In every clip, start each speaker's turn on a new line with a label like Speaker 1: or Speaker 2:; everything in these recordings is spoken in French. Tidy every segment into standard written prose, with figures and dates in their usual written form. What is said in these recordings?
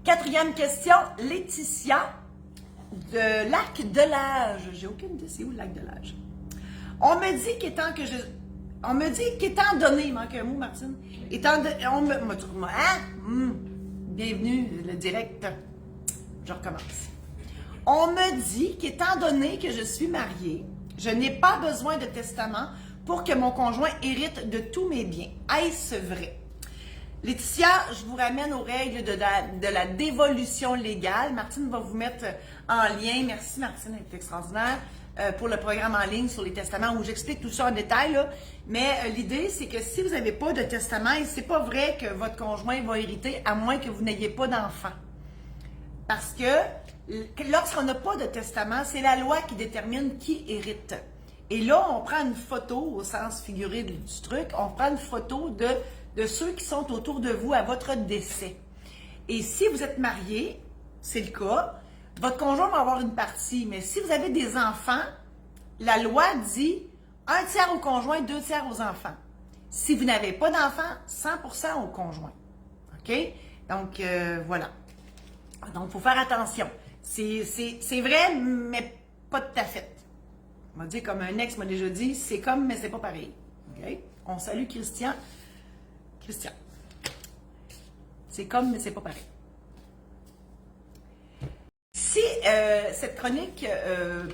Speaker 1: Quatrième question, Laetitia de Lac-de-L'Âge. J'ai aucune idée, c'est où le Lac-de-L'Âge? On me dit qu'étant donné, il manque un mot, Martine. Bienvenue, le direct. Je recommence. On me dit qu'étant donné que je suis mariée, je n'ai pas besoin de testament pour que mon conjoint hérite de tous mes biens. Est-ce vrai? Laetitia, je vous ramène aux règles de la dévolution légale. Martine va vous mettre en lien. Merci Martine, elle est extraordinaire. Pour le programme en ligne sur les testaments où j'explique tout ça en détail. Là. Mais l'idée, c'est que si vous n'avez pas de testament, c'est pas vrai que votre conjoint va hériter à moins que vous n'ayez pas d'enfant. Parce que lorsqu'on n'a pas de testament, c'est la loi qui détermine qui hérite. Et là, on prend une photo, au sens figuré du truc, on prend une photo de ceux qui sont autour de vous à votre décès. Et si vous êtes marié, c'est le cas, votre conjoint va avoir une partie. Mais si vous avez des enfants, la loi dit 1/3 au conjoint, 2/3 aux enfants. Si vous n'avez pas d'enfants, 100% au conjoint. OK? Donc, voilà. Donc, il faut faire attention. C'est vrai, mais pas tout à fait. On m'a dit, comme un ex m'a déjà dit, c'est comme, mais c'est pas pareil. OK? On salue Christian. Christian. C'est comme, mais c'est pas pareil. Si cette chronique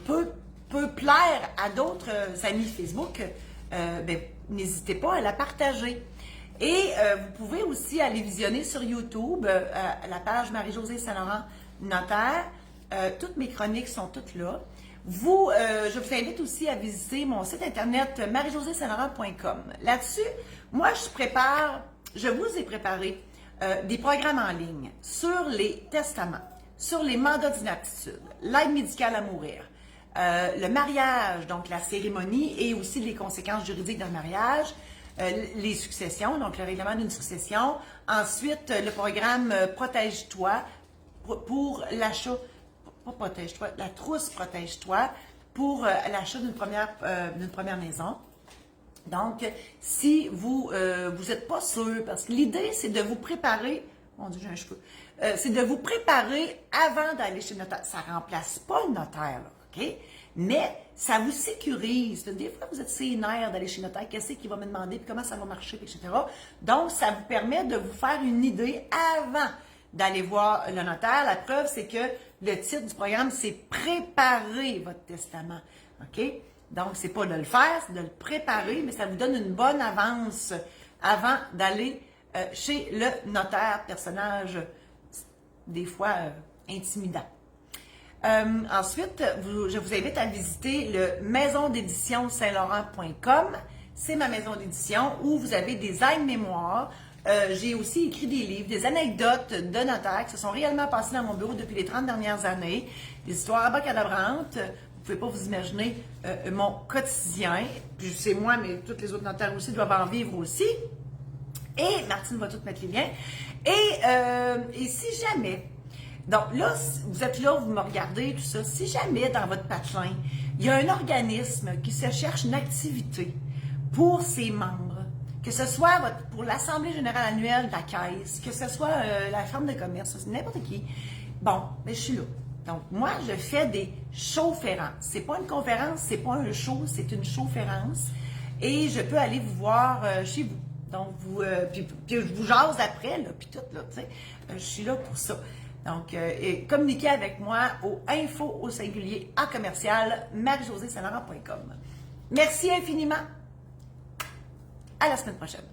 Speaker 1: peut plaire à d'autres amis Facebook, n'hésitez pas à la partager. Et vous pouvez aussi aller visionner sur YouTube la page Marie-Josée Saint-Laurent Notaire. Toutes mes chroniques sont toutes là. Je vous invite aussi à visiter mon site internet marie-josée-saint-laurent.com. Là-dessus, moi, je vous ai préparé des programmes en ligne sur les testaments, sur les mandats d'inaptitude, l'aide médicale à mourir, le mariage, donc la cérémonie et aussi les conséquences juridiques d'un mariage, les successions, donc le règlement d'une succession, ensuite le programme Protège-toi pour l'achat, pas Protège-toi, la trousse Protège-toi pour l'achat d'une première maison. Donc, si vous n'êtes pas sûr, parce que l'idée, c'est de vous préparer, mon Dieu, j'ai un cheveu, c'est de vous préparer avant d'aller chez le notaire. Ça ne remplace pas le notaire, là, OK? Mais ça vous sécurise. Des fois, vous êtes sénère d'aller chez le notaire, qu'est-ce qu'il va me demander, puis comment ça va marcher, etc. Donc, ça vous permet de vous faire une idée avant d'aller voir le notaire. La preuve, c'est que le titre du programme, c'est « Préparer votre testament ». OK? Donc, c'est pas de le faire, c'est de le préparer, mais ça vous donne une bonne avance avant d'aller chez le notaire, personnage des fois intimidant. Ensuite, je vous invite à visiter le maison d'édition saint-laurent.com. C'est ma maison d'édition où vous avez des aides-mémoires. J'ai aussi écrit des livres, des anecdotes de notaires qui se sont réellement passées dans mon bureau depuis les 30 dernières années. Des histoires abacadabrantes. Vous ne pouvez pas vous imaginer mon quotidien. Puis c'est moi, mais tous les autres notaires aussi doivent en vivre aussi. Et Martine va tout mettre les liens. Et si jamais, donc là, vous êtes là, vous me regardez, tout ça, si jamais dans votre patelin, il y a un organisme qui se cherche une activité pour ses membres, que ce soit pour l'Assemblée générale annuelle de la Caisse, que ce soit la Chambre de commerce, n'importe qui, bon, ben je suis là. Donc, moi, je fais des showférences. C'est pas une conférence, c'est pas un show, c'est une showférence. Et je peux aller vous voir chez vous. Donc, puis je vous jase après, là, puis tout, là, tu sais. Je suis là pour ça. Donc, communiquez avec moi au info au singulier à commercial marie-josée-saint-laurent.com. Merci infiniment. À la semaine prochaine.